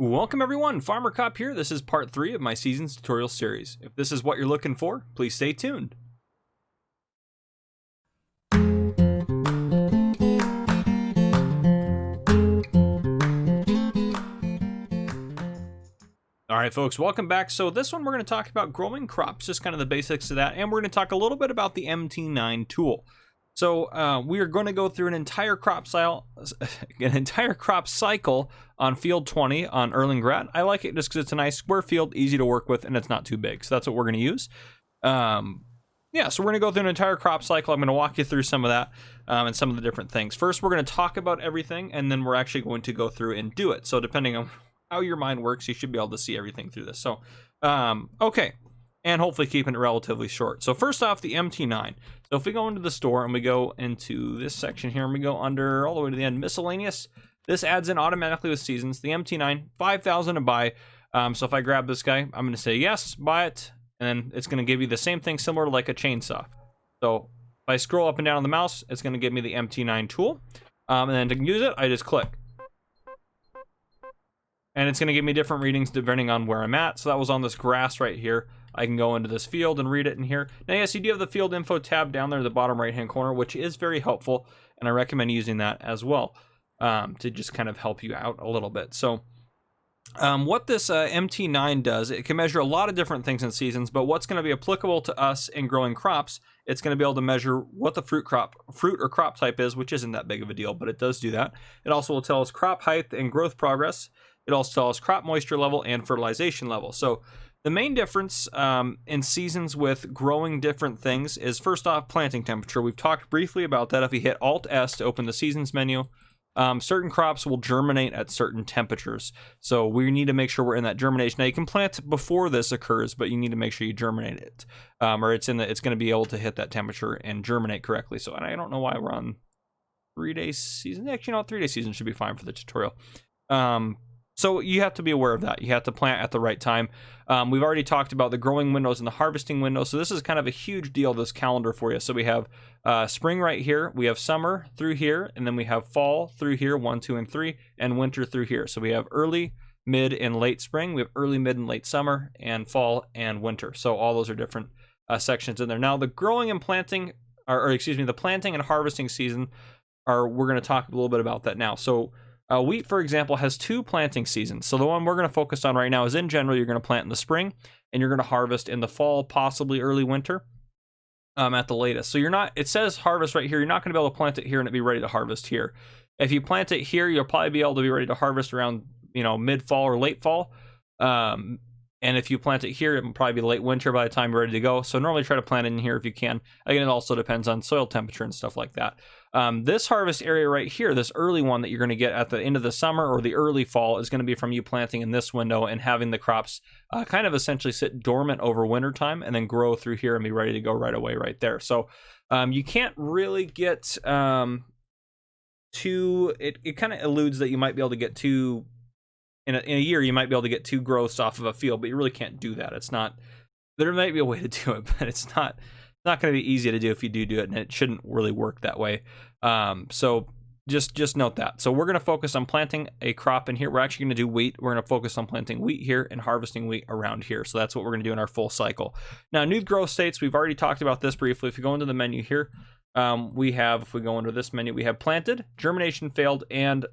Welcome everyone, Farmer Cop here. This is part 3 of my season's tutorial series. If this is what you're looking for, please stay tuned. Alright folks, welcome back. So this one we're going to talk about growing crops, just kind of the basics of that, and we're going to talk a little bit about the MT9 tool. So we are going to go through an entire crop cycle on field 20 on Erlengrat. I like it just because it's a nice square field, easy to work with, and it's not too big. So that's what we're going to use. Yeah, so we're going to go through an entire crop cycle. I'm going to walk you through some of that and some of the different things. First, we're going to talk about everything, and then we're actually going to go through and do it. So depending on how your mind works, you should be able to see everything through this. So, okay. And hopefully keeping it relatively short. So first off, the MT9. So if we go into the store and we go into this section here and we go under all the way to the end, miscellaneous, this adds in automatically with seasons. The MT9, 5,000 to buy. So if I grab this guy, I'm going to say yes, buy it, and then it's going to give you the same thing similar to like a chainsaw. So if I scroll up and down on the mouse, it's going to give me the MT9 tool. And then to use it, I just click. And it's going to give me different readings depending on where I'm at. So that was on this grass right here. I can go into this field and read it in here. Now, yes, you do have the field info tab down there in the bottom right-hand corner, which is very helpful. And I recommend using that as well to just kind of help you out a little bit. So what this MT9 does, it can measure a lot of different things in seasons, but what's going to be applicable to us in growing crops, it's going to be able to measure what the fruit or crop type is, which isn't that big of a deal, but it does do that. It also will tell us crop height and growth progress. It also tells us crop moisture level and fertilization level. So the main difference in seasons with growing different things is, first off, planting temperature. We've talked briefly about that. If you hit Alt-S to open the seasons menu, certain crops will germinate at certain temperatures. So we need to make sure we're in that germination. Now, you can plant before this occurs, but you need to make sure you germinate it, or it's going to be able to hit that temperature and germinate correctly. So, and I don't know why we're on 3-day season. Actually, no, 3-day season should be fine for the tutorial. So you have to be aware of that. You have to plant at the right time. We've already talked about the growing windows and the harvesting windows. So this is kind of a huge deal, this calendar for you. So we have spring right here. We have summer through here. And then we have fall through here, 1, 2, and 3. And winter through here. So we have early, mid, and late spring. We have early, mid, and late summer. And fall and winter. So all those are different sections in there. Now the growing and planting, or excuse me, the planting and harvesting season, we're going to talk a little bit about that now. So wheat, for example, has 2 planting seasons. So the one we're going to focus on right now is, in general, you're going to plant in the spring and you're going to harvest in the fall, possibly early winter at the latest. So you're not, it says harvest right here. You're not going to be able to plant it here and it be ready to harvest here. If you plant it here, you'll probably be able to be ready to harvest around, mid-fall or late fall. And if you plant it here, it will probably be late winter by the time you're ready to go. So normally try to plant it in here if you can. Again, it also depends on soil temperature and stuff like that. This harvest area right here, this early one that you're going to get at the end of the summer or the early fall, is going to be from you planting in this window and having the crops kind of essentially sit dormant over winter time and then grow through here and be ready to go right away right there. So you can't really get it kind of eludes that you might be able to get two in a year. You might be able to get 2 growths off of a field, but you really can't do that. It's not, there might be a way to do it, but it's not going to be easy to do if you do it, and it shouldn't really work that way. So just note that. So we're going to focus on planting a crop in here. We're actually going to do wheat. We're going to focus on planting wheat here and harvesting wheat around here. So that's what we're going to do in our full cycle. Now, new growth states, we've already talked about this briefly. If you go into the menu here, if we go into this menu, we have planted, germination failed, and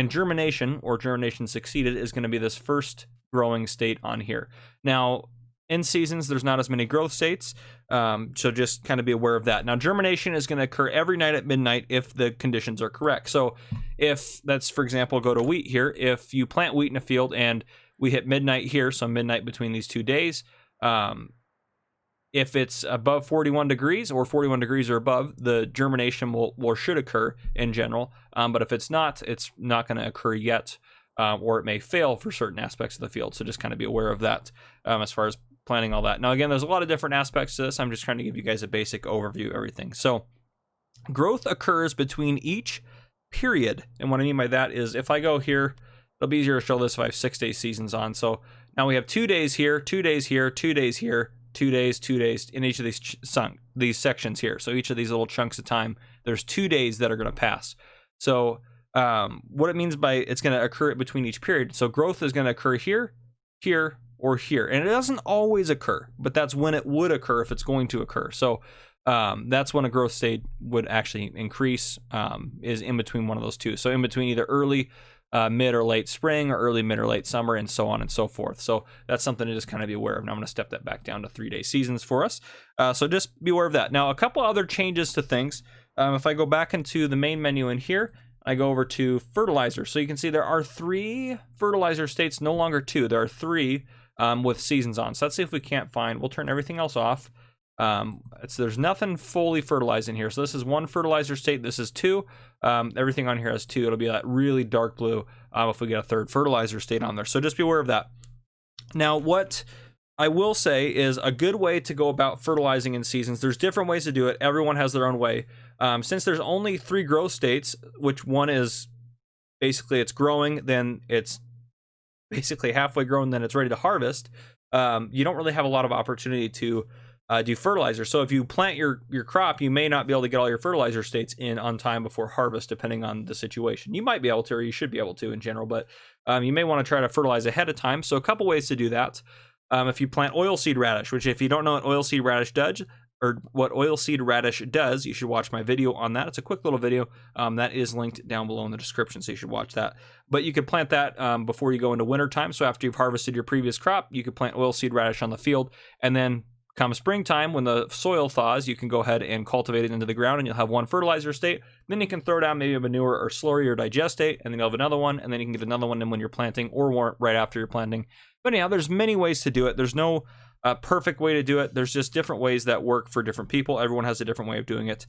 germination or germination succeeded is going to be this first growing state on here. Now, in seasons, there's not as many growth states, so just kind of be aware of that. Now, germination is going to occur every night at midnight if the conditions are correct. So if that's, for example, go to wheat here, if you plant wheat in a field and we hit midnight here, so midnight between these 2 days, if it's above 41 degrees or 41 degrees or above, the germination will or should occur in general. But if it's not going to occur yet, or it may fail for certain aspects of the field. So just kind of be aware of that as far as planning all that. Now, again, there's a lot of different aspects to this. I'm just trying to give you guys a basic overview of everything. So growth occurs between each period. And what I mean by that is, if I go here, it'll be easier to show this if I have 6-day seasons on. So now we have 2 days here, 2 days here, 2 days here, 2 days, 2 days in each of these sections here. So each of these little chunks of time, there's 2 days that are going to pass. So what it means by it's going to occur between each period. So growth is going to occur here, here, or here. And it doesn't always occur, but that's when it would occur if it's going to occur. So that's when a growth state would actually increase, is in between one of those two. So in between either early, mid or late spring, or early, mid or late summer, and so on and so forth. So that's something to just kind of be aware of. Now I'm going to step that back down to 3-day seasons for us. So just be aware of that. Now a couple other changes to things. If I go back into the main menu in here, I go over to fertilizer. So you can see there are 3 fertilizer states, no longer 2. There are 3 with seasons on. So let's see if we can't find, we'll turn everything else off. There's nothing fully fertilized in here. So this is 1 fertilizer state. This is 2. Everything on here has 2. It'll be that really dark blue if we get a 3rd fertilizer state on there. So just be aware of that. Now, what I will say is a good way to go about fertilizing in seasons. There's different ways to do it. Everyone has their own way. Since there's only 3 growth states, which one is basically it's growing, then it's basically halfway grown, then it's ready to harvest. You don't really have a lot of opportunity to do fertilizer. So if you plant your crop, you may not be able to get all your fertilizer states in on time before harvest, depending on the situation. You might be able to, or you should be able to in general, but you may want to try to fertilize ahead of time. So a couple ways to do that. If you plant oilseed radish, which if you don't know what oilseed radish does, you should watch my video on that. It's a quick little video that is linked down below in the description, so you should watch that. But you could plant that before you go into winter time. So after you've harvested your previous crop, you could plant oilseed radish on the field, and then come springtime, when the soil thaws, you can go ahead and cultivate it into the ground, and you'll have 1 fertilizer state. Then you can throw down maybe a manure or slurry or digestate, and then you'll have another one, and then you can get another one in when you're planting, or right after you're planting. But anyhow, there's many ways to do it. There's no perfect way to do it. There's just different ways that work for different people. Everyone has a different way of doing it.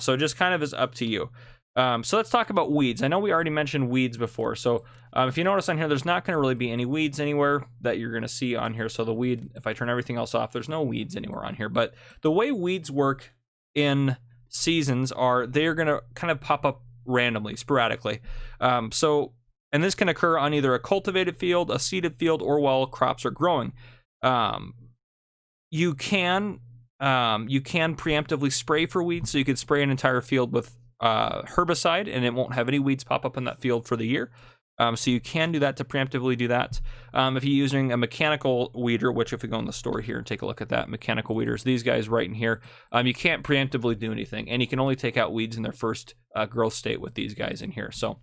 So it just kind of is up to you. So let's talk about weeds. I know we already mentioned weeds before. So if you notice on here, there's not going to really be any weeds anywhere that you're going to see on here. So the weed, if I turn everything else off, there's no weeds anywhere on here. But the way weeds work in seasons are they're going to kind of pop up randomly, sporadically. And this can occur on either a cultivated field, a seeded field, or while crops are growing. You can preemptively spray for weeds. So you could spray an entire field with herbicide, and it won't have any weeds pop up in that field for the year. So you can do that to preemptively do that. If you're using a mechanical weeder, which if we go in the store here and take a look at that, mechanical weeders, these guys right in here, you can't preemptively do anything, and you can only take out weeds in their first growth state with these guys in here. So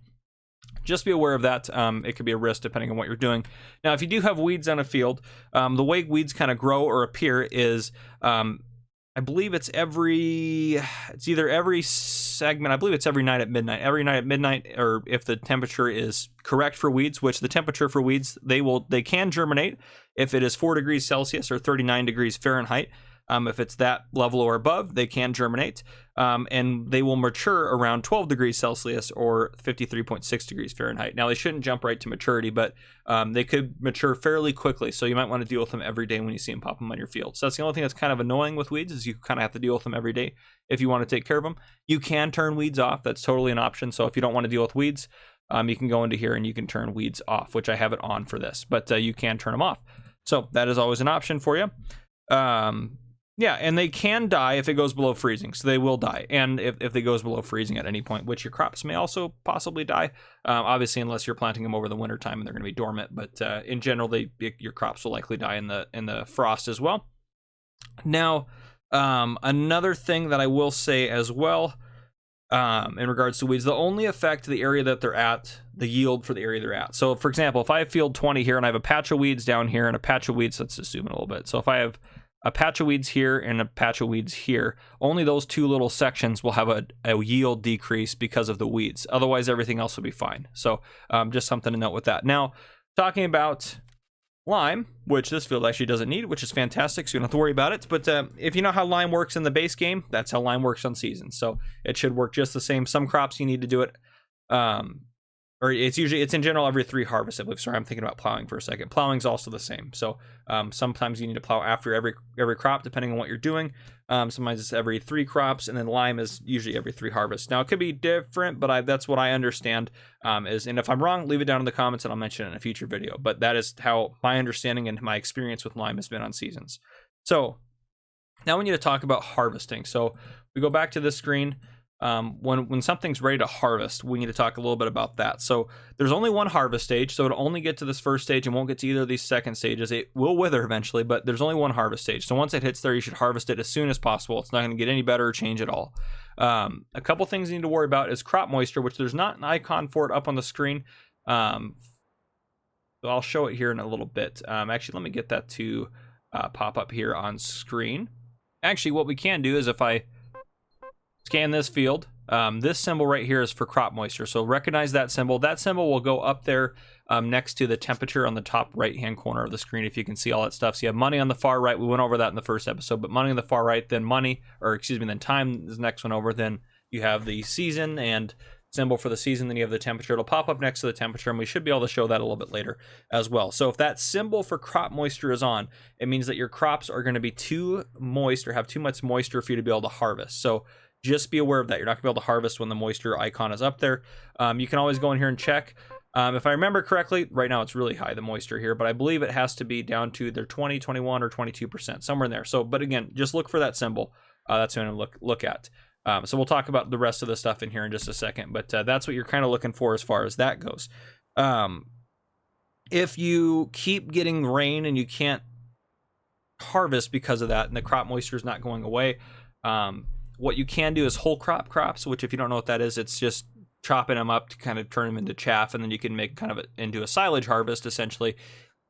just be aware of that. It could be a risk depending on what you're doing. Now, if you do have weeds on a field, the way weeds kind of grow or appear is I believe it's either every segment. I believe it's every night at midnight. Every night at midnight, or if the temperature is correct for weeds, which the temperature for weeds, they can germinate if it is 4 degrees Celsius or 39 degrees Fahrenheit. If it's that level or above, they can germinate, and they will mature around 12 degrees Celsius or 53.6 degrees Fahrenheit. Now, they shouldn't jump right to maturity, but they could mature fairly quickly, so you might want to deal with them every day when you see them pop them on your field. So that's the only thing that's kind of annoying with weeds, is you kind of have to deal with them every day if you want to take care of them. You can turn weeds off. That's totally an option. So if you don't want to deal with weeds, you can go into here and you can turn weeds off, which I have it on for this, but you can turn them off. So that is always an option for you. Yeah, and they can die if it goes below freezing, so they will die. And if it goes below freezing at any point, which your crops may also possibly die, obviously unless you're planting them over the winter time and they're going to be dormant. But in general, your crops will likely die in the frost as well. Now, another thing that I will say as well, in regards to weeds, they'll only affect the area that they're at, the yield for the area they're at. So, for example, if I have field 20 here and I have a patch of weeds down here and a patch of weeds, let's just zoom in a little bit. So if I have a patch of weeds here and a patch of weeds here, only those 2 little sections will have a yield decrease because of the weeds. Otherwise, everything else will be fine. So just something to note with that. Now, talking about lime, which this field actually doesn't need, which is fantastic, so you don't have to worry about it. But if you know how lime works in the base game, that's how lime works on seasons. So it should work just the same. Some crops you need to do it, or it's in general every 3 harvests, I believe. Sorry, I'm thinking about plowing for a second. Plowing's also the same. So sometimes you need to plow after every crop, depending on what you're doing. Sometimes it's every 3 crops, and then lime is usually every 3 harvests. Now, it could be different, but that's what I understand. And if I'm wrong, leave it down in the comments, and I'll mention it in a future video. But that is how my understanding and my experience with lime has been on seasons. So now we need to talk about harvesting. So we go back to this screen. when something's ready to harvest, we need to talk a little bit about that. So there's only one harvest stage, so it'll only get to this first stage and won't get to either of these second stages. It will wither eventually, but there's only one harvest stage. So once it hits there, you should harvest it as soon as possible. It's not going to get any better or change at all. A couple things you need to worry about is crop moisture, which there's not an icon for it up on the screen. So I'll show it here in a little bit. Actually, let me get that to pop up here on screen. Actually, what we can do is if I scan this field, this symbol right here is for crop moisture. So recognize that symbol. That symbol will go up there next to the temperature on the top right-hand corner of the screen, if you can see all that stuff. So you have money on the far right. We went over that in the first episode, but money on the far right, then then time is the next one over. Then you have the season and symbol for the season. Then you have the temperature. It'll pop up next to the temperature, and we should be able to show that a little bit later as well. So if that symbol for crop moisture is on, it means that your crops are going to be too moist or have too much moisture for you to be able to harvest. So just be aware of that. You're not going to be able to harvest when the moisture icon is up there. You can always go in here and check. If I remember correctly, right now it's really high, the moisture here, but I believe it has to be down to either 20, 21, or 22%, somewhere in there. So, but again, just look for that symbol. That's what I'm going to look at. So we'll talk about the rest of the stuff in here in just a second, but that's what you're kind of looking for as far as that goes. If you keep getting rain and you can't harvest because of that, and the crop moisture is not going away, what you can do is whole crop crops, which if you don't know what that is, it's just chopping them up to kind of turn them into chaff, and then you can make kind of into a silage harvest, essentially,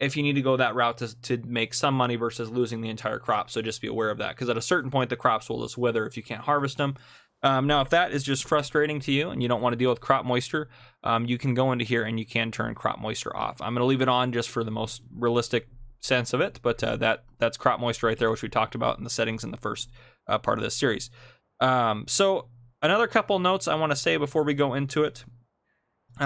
if you need to go that route to make some money versus losing the entire crop. So just be aware of that, because at a certain point, the crops will just wither if you can't harvest them. Now, if that is just frustrating to you and you don't want to deal with crop moisture, you can go into here and you can turn crop moisture off. I'm going to leave it on just for the most realistic sense of it, but that's crop moisture right there, which we talked about in the settings in the first part of this series. So another couple notes I want to say before we go into it.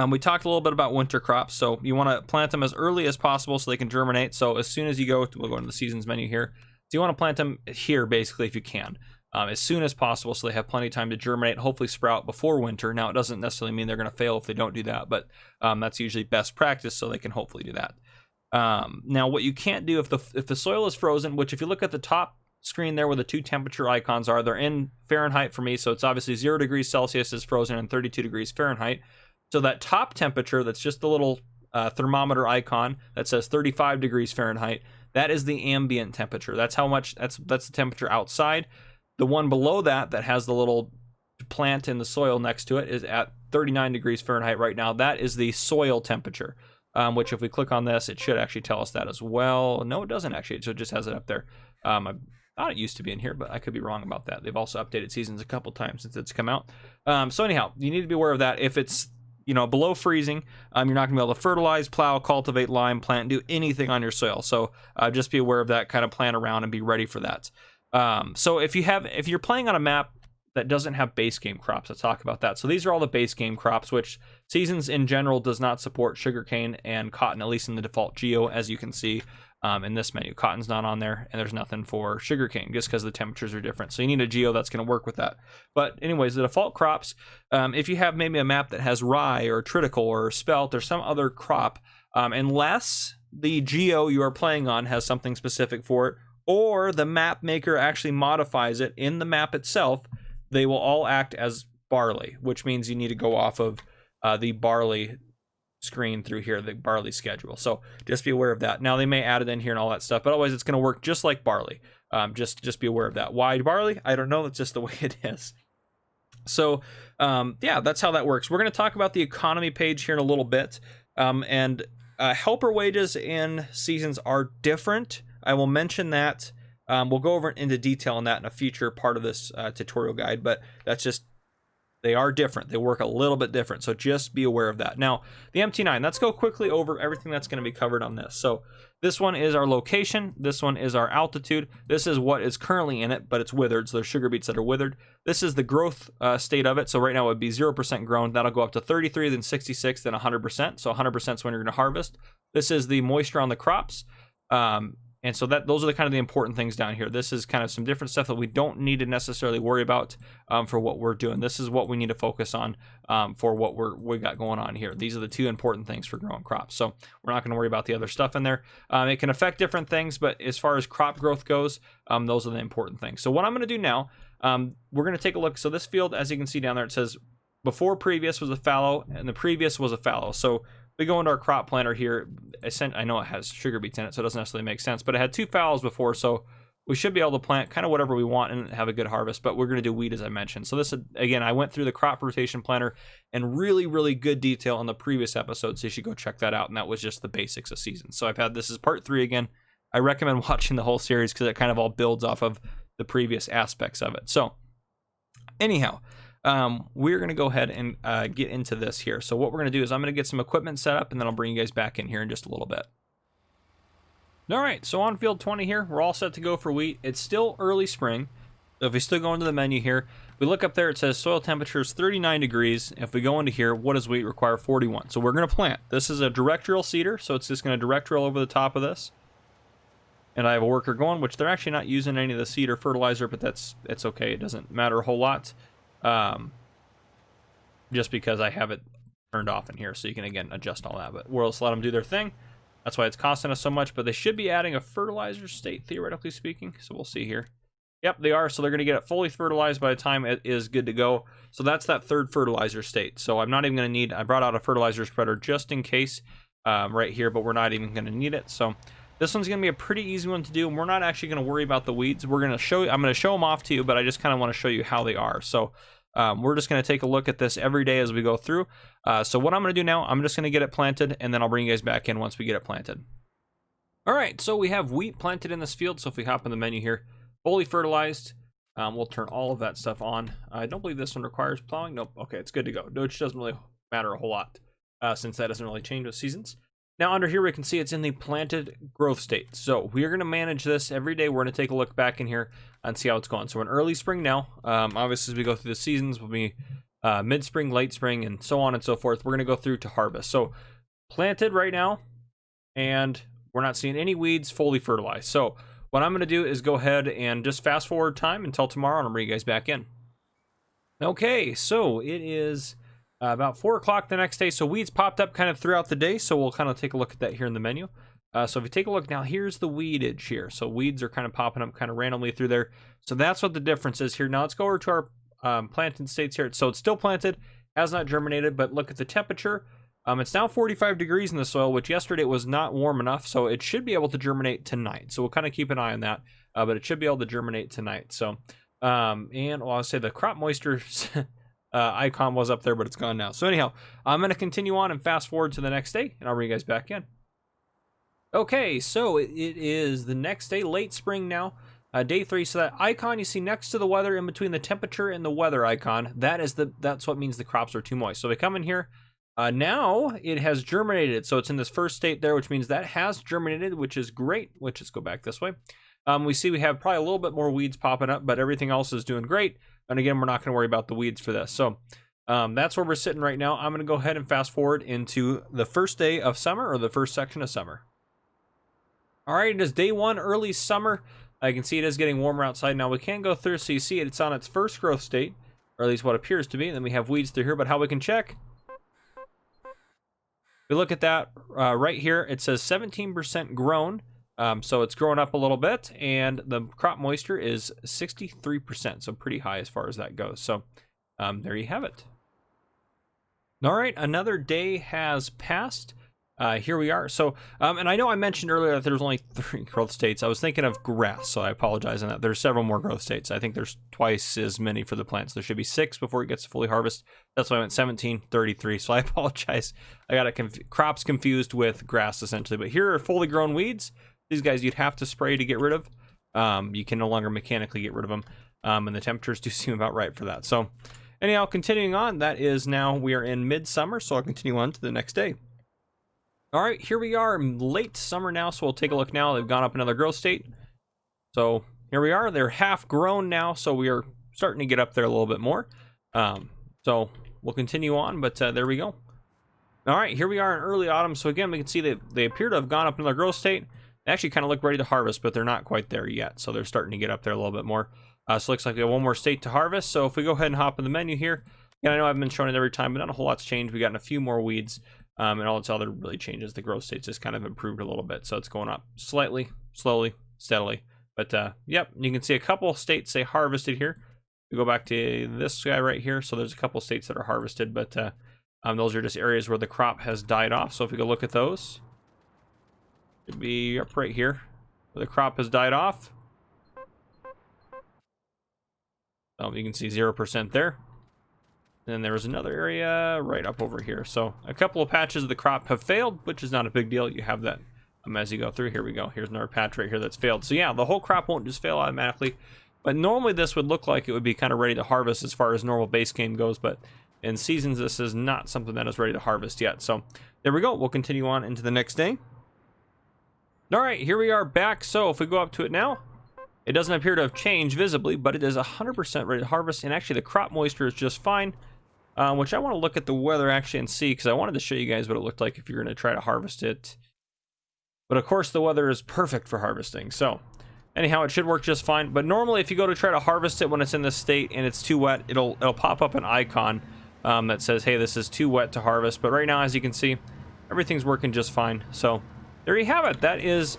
We talked a little bit about winter crops, so you want to plant them as early as possible so they can germinate. So as soon as you we'll go into the seasons menu here. So you want to plant them here, basically, if you can, as soon as possible, so they have plenty of time to germinate, hopefully sprout before winter. Now, it doesn't necessarily mean they're going to fail if they don't do that, but that's usually best practice, so they can hopefully do that. Now, what you can't do if the soil is frozen, which if you look at the top screen there where the two temperature icons are, they're in Fahrenheit for me, so it's obviously 0 degrees Celsius is frozen and 32 degrees Fahrenheit. So that top temperature, that's just the little thermometer icon that says 35 degrees Fahrenheit, that is the ambient temperature. That's how much, that's the temperature outside. The one below that has the little plant in the soil next to it is at 39 degrees Fahrenheit right now. That is the soil temperature, which if we click on this, it should actually tell us that as well. No, it doesn't actually, so it just has it up there. I thought it used to be in here, but I could be wrong about that. They've also updated seasons a couple times since it's come out. So anyhow, you need to be aware of that. If it's below freezing, you're not gonna be able to fertilize, plow, cultivate, lime, plant, do anything on your soil. So just be aware of that, kind of plan around and be ready for that. So if you're playing on a map that doesn't have base game crops, let's talk about that. So these are all the base game crops, which Seasons in general does not support sugarcane and cotton, at least in the default geo, as you can see in this menu. Cotton's not on there, and there's nothing for sugarcane just because the temperatures are different. So you need a geo that's going to work with that. But anyways, the default crops, if you have maybe a map that has rye or triticale or spelt or some other crop, unless the geo you are playing on has something specific for it, or the map maker actually modifies it in the map itself, they will all act as barley, which means you need to go off of the barley screen through here, the barley schedule. So just be aware of that. Now they may add it in here and all that stuff, but otherwise it's going to work just like barley. Just be aware of that. Why barley? I don't know. That's just the way it is. So yeah, that's how that works. We're going to talk about the economy page here in a little bit. And helper wages in Seasons are different. I will mention that. We'll go over into detail on that in a future part of this tutorial guide, but that's just, they are different. They work a little bit different, so just be aware of that. Now, the MT9, let's go quickly over everything that's going to be covered on this. So this one is our location. This one is our altitude. This is what is currently in it, but it's withered, so there's sugar beets that are withered. This is the growth state of it. So right now it would be 0% grown. That'll go up to 33, then 66, then 100%. So 100% is when you're going to harvest. This is the moisture on the crops. And so those are the kind of the important things down here. This is kind of some different stuff that we don't need to necessarily worry about for what we're doing. This is what we need to focus on for what we got going on here. These are the two important things for growing crops. So we're not going to worry about the other stuff in there. It can affect different things, but as far as crop growth goes, those are the important things. So what I'm going to do now, We're going to take a look. So this field, as you can see down there, it says before previous was a fallow and the previous was a fallow. So we go into our crop planter here. I know it has sugar beets in it, so it doesn't necessarily make sense, but it had 2 fallows before, so we should be able to plant kind of whatever we want and have a good harvest, but we're going to do wheat as I mentioned. So this, again, I went through the crop rotation planner in really, really good detail on the previous episode, so you should go check that out, and that was just the basics of seasons. So this is part 3 again. I recommend watching the whole series because it kind of all builds off of the previous aspects of it. So anyhow, we're going to go ahead and get into this here. So what we're going to do is I'm going to get some equipment set up, and then I'll bring you guys back in here in just a little bit. All right, so on field 20 here, we're all set to go for wheat. It's still early spring. So if we still go into the menu here, we look up there, it says soil temperature is 39 degrees. If we go into here, what does wheat require? 41. So we're going to plant. This is a direct drill seeder, so it's just going to direct drill over the top of this. And I have a worker going, which they're actually not using any of the seed or fertilizer, but it's okay. It doesn't matter a whole lot. Just because I have it turned off in here, so you can, again, adjust all that. But we'll just let them do their thing. That's why it's costing us so much, but they should be adding a fertilizer state, theoretically speaking. So we'll see here. Yep, they are. So they're going to get it fully fertilized by the time it is good to go. So that's that 3rd fertilizer state. So I'm not even going to need, I brought out a fertilizer spreader just in case right here, but we're not even going to need it. So this one's going to be a pretty easy one to do, and we're not actually going to worry about the weeds. We're going to show you, I'm going to show them off to you, but I just kind of want to show you how they are. So we're just going to take a look at this every day as we go through. So what I'm going to do now, I'm just going to get it planted, and then I'll bring you guys back in once we get it planted. All right, so we have wheat planted in this field. So if we hop in the menu here, fully fertilized, we'll turn all of that stuff on. I don't believe this one requires plowing. Nope. Okay, it's good to go, which doesn't really matter a whole lot since that doesn't really change with seasons. Now under here we can see it's in the planted growth state. So we are going to manage this every day. We're going to take a look back in here and see how it's going. So we're in early spring now. Obviously as we go through the seasons, we'll be mid-spring, late spring, and so on and so forth. We're going to go through to harvest. So planted right now, and we're not seeing any weeds, fully fertilized. So what I'm going to do is go ahead and just fast forward time until tomorrow, and I'll bring you guys back in. Okay, so it is about 4 o'clock the next day. So weeds popped up kind of throughout the day. So we'll kind of take a look at that here in the menu. So if you take a look now, here's the weedage here. So weeds are kind of popping up kind of randomly through there. So that's what the difference is here. Now let's go over to our planted states here. So it's still planted, has not germinated, but look at the temperature. It's now 45 degrees in the soil, which yesterday was not warm enough. So it should be able to germinate tonight. So we'll kind of keep an eye on that, but it should be able to germinate tonight. So, and well, I'll say the crop moisture icon was up there, but it's gone now. So anyhow, I'm going to continue on and fast forward to the next day, and I'll bring you guys back in. Okay, so it is the next day, late spring now, day 3. So that icon you see next to the weather, in between the temperature and the weather icon, that's what means the crops are too moist. So we come in here. Now it has germinated, so it's in this first state there, which means that has germinated, which is great. Let's just go back this way. We see we have probably a little bit more weeds popping up, but everything else is doing great. And again, we're not going to worry about the weeds for this. So that's where we're sitting right now. I'm going to go ahead and fast forward into the first day of summer, or the first section of summer. All right, it is day 1, early summer. I can see it is getting warmer outside. Now we can go through, so you see it's on its first growth state, or at least what appears to be. And then we have weeds through here, but how we can check? We look at that right here. It says 17% grown. So it's growing up a little bit, and the crop moisture is 63%. So pretty high as far as that goes. So there you have it. All right, another day has passed. Here we are. So, and I know I mentioned earlier that there's only 3 growth states. I was thinking of grass, so I apologize on that. There's several more growth states. I think there's twice as many for the plants. There should be 6 before it gets to fully harvest. That's why I went 17, 33. So I apologize. I got crops confused with grass essentially. But here are fully grown weeds. These guys you'd have to spray to get rid of. You can no longer mechanically get rid of them. And the temperatures do seem about right for that. So anyhow, continuing on, that is now we are in midsummer. So I'll continue on to the next day. All right, here we are in late summer now, so we'll take a look now. They've gone up another growth state. So here we are. They're half grown now, so we are starting to get up there a little bit more. So we'll continue on, but there we go. All right, here we are in early autumn. So again, we can see that they appear to have gone up another growth state. They actually kind of look ready to harvest, but they're not quite there yet. So they're starting to get up there a little bit more. So it looks like we have one more state to harvest. So if we go ahead and hop in the menu here, and I know I've been showing it every time, but not a whole lot's changed. We got a few more weeds. And all its other really changes. The growth states just kind of improved a little bit. So it's going up slightly, slowly, steadily. But yep, you can see a couple states say harvested here. We go back to this guy right here. So there's a couple states that are harvested, but those are just areas where the crop has died off. So if we go look at those, it'd be up right here where the crop has died off. You can see 0% there. And then there was another area right up over here. So a couple of patches of the crop have failed, which is not a big deal. You have that as you go through. Here we go. Here's another patch right here that's failed. So yeah, the whole crop won't just fail automatically. But normally this would look like it would be kind of ready to harvest as far as normal base game goes. But in seasons, this is not something that is ready to harvest yet. So there we go. We'll continue on into the next day. All right, here we are back. So if we go up to it now, it doesn't appear to have changed visibly, but it is 100% ready to harvest. And actually the crop moisture is just fine. Which I want to look at the weather actually and see, because I wanted to show you guys what it looked like if you're going to try to harvest it. But of course the weather is perfect for harvesting. So anyhow, it should work just fine. But normally if you go to try to harvest it when it's in this state and it's too wet, it'll pop up an icon that says, hey, this is too wet to harvest. But right now, as you can see, everything's working just fine. So there you have it. That is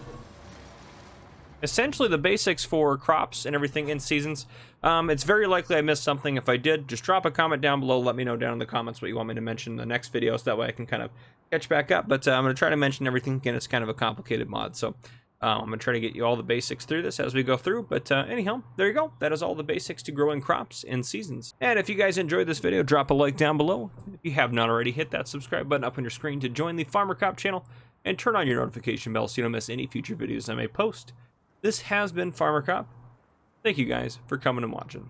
essentially the basics for crops and everything in seasons. It's very likely I missed something. If I did, just drop a comment down below. Let me know down in the comments what you want me to mention in the next video, so that way I can kind of catch back up. But I'm going to try to mention everything. Again, it's kind of a complicated mod, so I'm going to try to get you all the basics through this as we go through. But anyhow, there you go. That is all the basics to growing crops in seasons. And if you guys enjoyed this video, drop a like down below. If you have not already, hit that subscribe button up on your screen to join the Farmer Cop channel, and turn on your notification bell so you don't miss any future videos I may post. This has been Farmer Cop. Thank you guys for coming and watching.